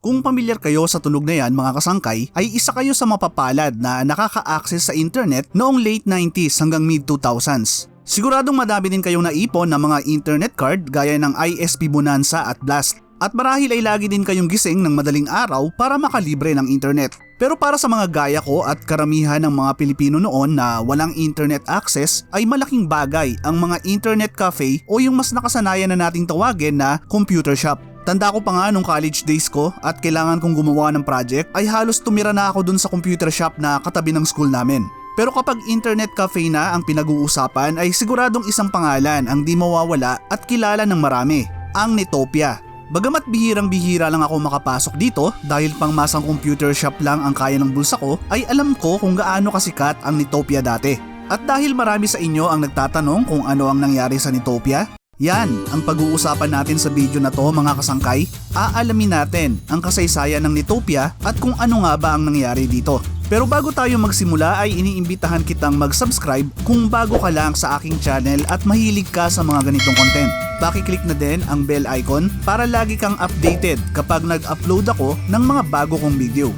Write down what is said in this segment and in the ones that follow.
Kung pamilyar kayo sa tunog na yan mga kasangkay, ay isa kayo sa mapapalad na nakaka-access sa internet noong late 90s hanggang mid 2000s. Siguradong madami din kayong naipon ng mga internet card gaya ng ISP Bonanza at Blast. At marahil ay lagi din kayong gising ng madaling araw para makalibre ng internet. Pero para sa mga gaya ko at karamihan ng mga Pilipino noon na walang internet access ay malaking bagay ang mga internet cafe o yung mas nakasanayan na nating tawagin na computer shop. Tanda ko pa nga nung college days ko at kailangan kong gumawa ng project ay halos tumira na ako dun sa computer shop na katabi ng school namin. Pero kapag internet cafe na ang pinag-uusapan ay siguradong isang pangalan ang di mawawala at kilala ng marami, ang Netopia. Bagamat bihirang-bihira lang ako makapasok dito dahil pangmasang computer shop lang ang kaya ng bulsa ko ay alam ko kung gaano kasikat ang Netopia dati. At dahil marami sa inyo ang nagtatanong kung ano ang nangyari sa Netopia, yan ang pag-uusapan natin sa video na to mga kasangkay. Aalamin natin ang kasaysayan ng Netopia at kung ano nga ba ang nangyari dito. Pero bago tayo magsimula ay iniimbitahan kitang mag-subscribe kung bago ka lang sa aking channel at mahilig ka sa mga ganitong content. Paki-click na din ang bell icon para lagi kang updated kapag nag-upload ako ng mga bago kong video.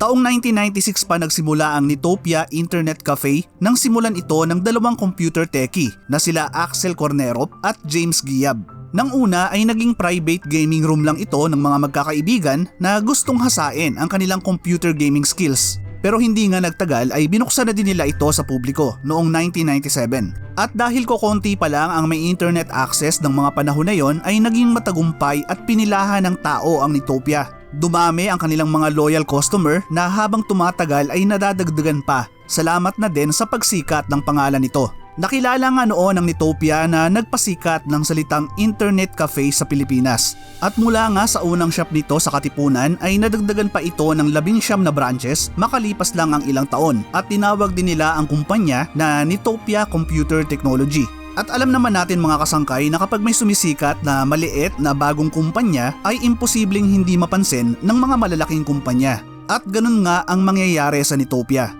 Taong 1996 pa nagsimula ang Netopia Internet Cafe nang simulan ito ng dalawang computer techie na sila Axel Cornerop at James Giab. Nang una ay naging private gaming room lang ito ng mga magkakaibigan na gustong hasain ang kanilang computer gaming skills. Pero hindi nga nagtagal ay binuksan na din nila ito sa publiko noong 1997. At dahil kokonti pa lang ang may internet access ng mga panahon na yon ay naging matagumpay at pinilahan ng tao ang Netopia. Dumami ang kanilang mga loyal customer na habang tumatagal ay nadadagdagan pa. Salamat na din sa pagsikat ng pangalan nito. Nakilala nga noon ang Netopia na nagpasikat ng salitang internet cafe sa Pilipinas. At mula nga sa unang shop nito sa Katipunan ay nadagdagan pa ito ng 19 na branches makalipas lang ang ilang taon at tinawag din nila ang kumpanya na Netopia Computer Technology. At alam naman natin mga kasangkay na kapag may sumisikat na maliit na bagong kumpanya ay imposibleng hindi mapansin ng mga malalaking kumpanya. At ganun nga ang mangyayari sa Netopia.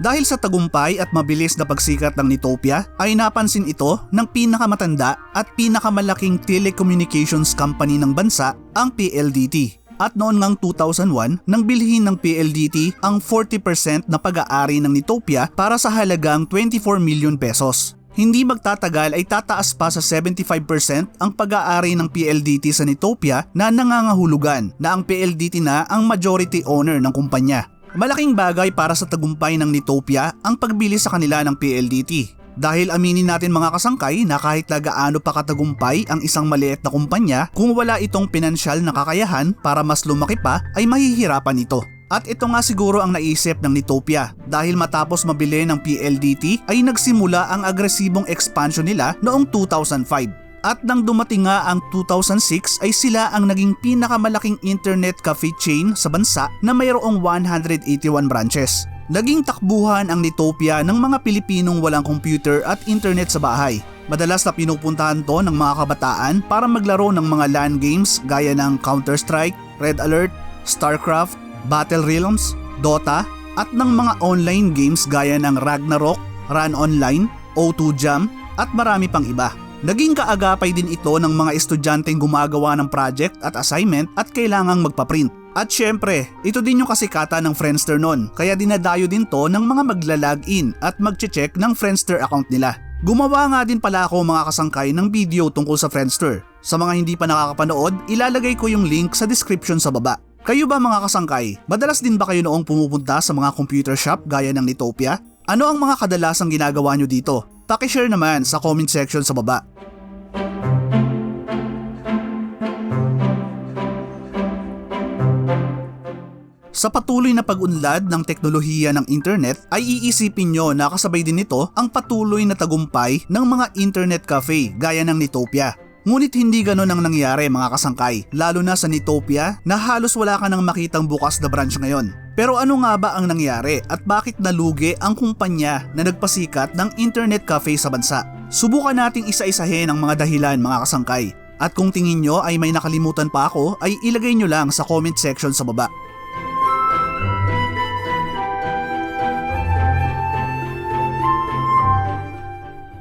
Dahil sa tagumpay at mabilis na pagsikat ng Netopia ay napansin ito ng pinakamatanda at pinakamalaking telecommunications company ng bansa, ang PLDT. At noon ngang 2001 nang bilhin ng PLDT ang 40% na pag-aari ng Netopia para sa halagang 24 million pesos. Hindi magtatagal ay tataas pa sa 75% ang pag-aari ng PLDT sa Netopia na nangangahulugan na ang PLDT na ang majority owner ng kumpanya. Malaking bagay para sa tagumpay ng Netopia ang pagbili sa kanila ng PLDT. Dahil aminin natin mga kasangkay na kahit na gaano pa katagumpay ang isang maliit na kumpanya, kung wala itong pinansyal na kakayahan para mas lumaki pa ay mahihirapan ito. At ito nga siguro ang naisip ng Netopia dahil matapos mabili ng PLDT ay nagsimula ang agresibong expansion nila noong 2005. At nang dumating nga ang 2006 ay sila ang naging pinakamalaking internet cafe chain sa bansa na mayroong 181 branches. Naging takbuhan ang Netopia ng mga Pilipinong walang computer at internet sa bahay. Madalas na pinupuntahan to ng mga kabataan para maglaro ng mga LAN games gaya ng Counter-Strike, Red Alert, StarCraft, Battle Realms, Dota at ng mga online games gaya ng Ragnarok, Run Online, O2 Jam at marami pang iba. Naging kaagapay din ito ng mga estudyanteng gumagawa ng project at assignment at kailangang magpaprint. At syempre, ito din yung kasikatan ng Friendster noon kaya dinadayo din to ng mga magla-login at magche-check ng Friendster account nila. Gumawa nga din pala ako mga kasangkay ng video tungkol sa Friendster. Sa mga hindi pa nakakapanood, ilalagay ko yung link sa description sa baba. Kayo ba mga kasangkay, madalas din ba kayo noong pumupunta sa mga computer shop gaya ng Netopia? Ano ang mga kadalasang ginagawa nyo dito? Paki-share naman sa comment section sa baba. Sa patuloy na pag-unlad ng teknolohiya ng internet ay iisipin nyo na kasabay din nito ang patuloy na tagumpay ng mga internet cafe gaya ng Netopia. Ngunit hindi ganon ang nangyari mga kasangkay, lalo na sa Netopia na halos wala ka nang makitang bukas na branch ngayon. Pero ano nga ba ang nangyari at bakit nalugi ang kumpanya na nagpasikat ng internet cafe sa bansa? Subukan nating isa-isahin ang mga dahilan mga kasangkay. At kung tingin nyo ay may nakalimutan pa ako ay ilagay nyo lang sa comment section sa baba.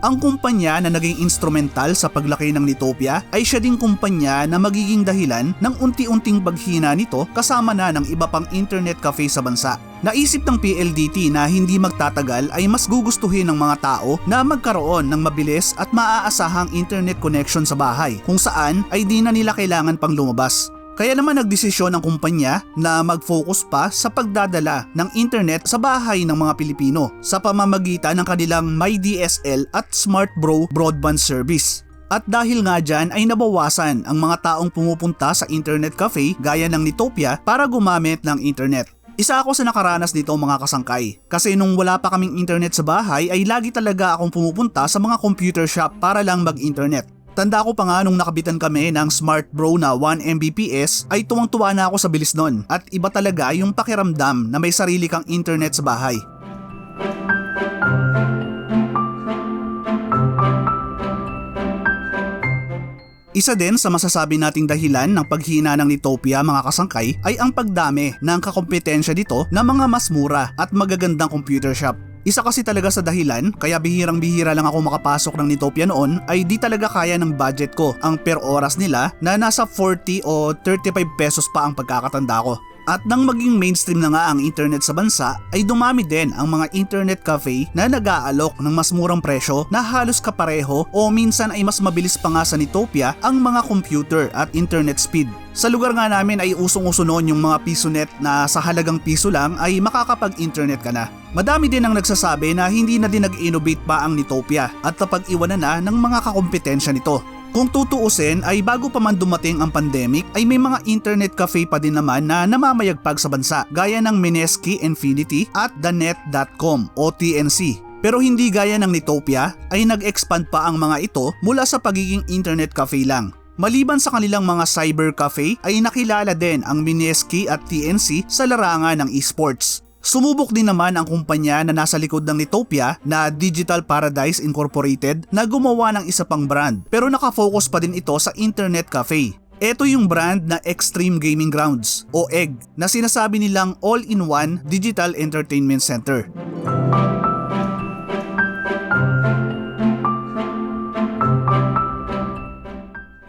Ang kumpanya na naging instrumental sa paglaki ng Nitopia ay siya ding kumpanya na magiging dahilan ng unti-unting paghina nito kasama na ng iba pang internet cafe sa bansa. Naisip ng PLDT na hindi magtatagal ay mas gugustuhin ng mga tao na magkaroon ng mabilis at maaasahang internet connection sa bahay kung saan ay di na nila kailangan pang lumabas. Kaya naman nagdesisyon ng kumpanya na mag-focus pa sa pagdadala ng internet sa bahay ng mga Pilipino sa pamamagitan ng kanilang MyDSL at SmartBro broadband service. At dahil nga dyan ay nabawasan ang mga taong pumupunta sa internet cafe gaya ng Nitopia para gumamit ng internet. Isa ako sa nakaranas nito mga kasangkay kasi nung wala pa kaming internet sa bahay ay lagi talaga akong pumupunta sa mga computer shop para lang mag-internet. Tanda ko pa nga nung nakabitan kami ng SmartBro na 1 Mbps ay tuwang-tuwa na ako sa bilis nun at iba talaga yung pakiramdam na may sarili kang internet sa bahay. Isa din sa masasabi nating dahilan ng paghina ng Nitopia mga kasangkay ay ang pagdami ng kakompetensya dito na mga mas mura at magagandang computer shop. Isa kasi talaga sa dahilan kaya bihirang-bihira lang ako makapasok ng Nitopia noon ay di talaga kaya ng budget ko ang per oras nila na nasa 40 o 35 pesos pa ang pagkakatanda ko. At nang maging mainstream na nga ang internet sa bansa ay dumami din ang mga internet cafe na nag-aalok ng mas murang presyo na halos kapareho o minsan ay mas mabilis pa nga sa Nitopia ang mga computer at internet speed. Sa lugar nga namin ay usong-uso noon yung mga PisoNet na sa halagang piso lang ay makakapag-internet ka na. Madami din ang nagsasabi na hindi na din nag-innovate pa ang Nitopia at napag-iwanan na ng mga kakompetensya nito. Kung tutuusin ay bago pa man dumating ang pandemic ay may mga internet cafe pa din naman na namamayagpag sa bansa gaya ng Mineski Infinity at TheNet.com o TNC. Pero hindi gaya ng Nitopia ay nag-expand pa ang mga ito mula sa pagiging internet cafe lang. Maliban sa kanilang mga cyber cafe ay nakilala din ang Mineski at TNC sa larangan ng esports. Sumubok din naman ang kumpanya na nasa likod ng Nitopia na Digital Paradise Incorporated na gumawa ng isa pang brand pero nakafocus pa din ito sa internet cafe. Ito yung brand na Extreme Gaming Grounds o EGG na sinasabi nilang all-in-one digital entertainment center.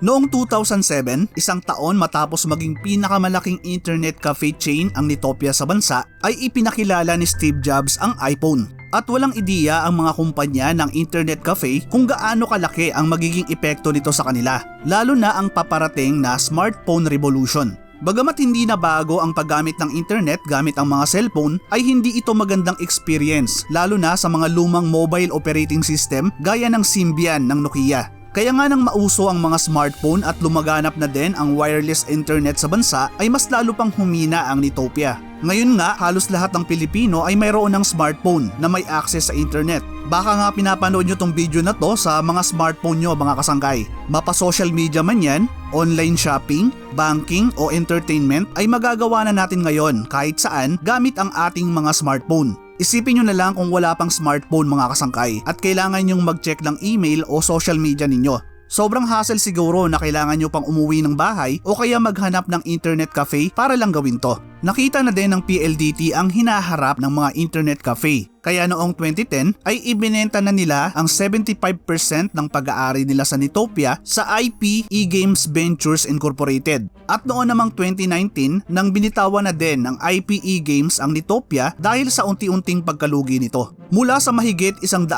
Noong 2007, isang taon matapos maging pinakamalaking internet cafe chain ang Nitopia sa bansa, ay ipinakilala ni Steve Jobs ang iPhone. At walang ideya ang mga kumpanya ng internet cafe kung gaano kalaki ang magiging epekto nito sa kanila, lalo na ang paparating na smartphone revolution. Bagamat hindi na bago ang paggamit ng internet gamit ang mga cellphone, ay hindi ito magandang experience, lalo na sa mga lumang mobile operating system gaya ng Symbian ng Nokia. Kaya nga nang mauso ang mga smartphone at lumaganap na din ang wireless internet sa bansa ay mas lalo pang humina ang Nitopia. Ngayon nga halos lahat ng Pilipino ay mayroon ng smartphone na may access sa internet. Baka nga pinapanood nyo tong video na to sa mga smartphone nyo mga kasangkay. Mapa social media man yan, online shopping, banking o entertainment ay magagawa na natin ngayon kahit saan gamit ang ating mga smartphone. Isipin nyo na lang kung wala pang smartphone mga kasangkay at kailangan nyong mag-check ng email o social media ninyo. Sobrang hassle siguro na kailangan nyo pang umuwi ng bahay o kaya maghanap ng internet cafe para lang gawin to. Nakita na din ng PLDT ang hinaharap ng mga internet cafe. Kaya noong 2010 ay ibinenta na nila ang 75% ng pag-aari nila sa Nitopia sa IP eGames Ventures Incorporated. At noon namang 2019 nang binitawan na din ng IP eGames ang Nitopia dahil sa unti-unting pagkalugi nito. Mula sa mahigit 180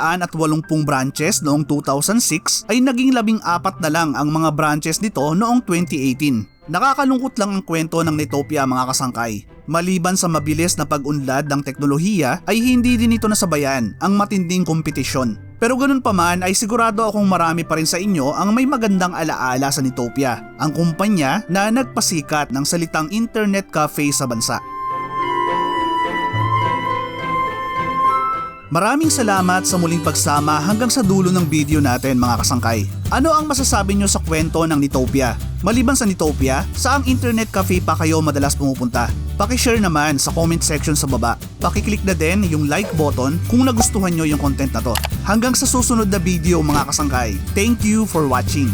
branches noong 2006 ay naging 14 na lang ang mga branches nito noong 2018. Nakakalungkot lang ang kwento ng Nitopia mga kasangkay. Maliban sa mabilis na pag-unlad ng teknolohiya ay hindi din ito nasabayan ang matinding kompetisyon. Pero ganun pa man ay sigurado akong marami pa rin sa inyo ang may magandang alaala sa Nitopia, ang kumpanya na nagpasikat ng salitang internet cafe sa bansa. Maraming salamat sa muling pagsama hanggang sa dulo ng video natin mga kasangkay. Ano ang masasabi nyo sa kwento ng Nitopia? Maliban sa Nitopia, saang internet cafe pa kayo madalas pumupunta? Paki-share naman sa comment section sa baba. Paki-click na din yung like button kung nagustuhan nyo yung content na to. Hanggang sa susunod na video mga kasangkay. Thank you for watching.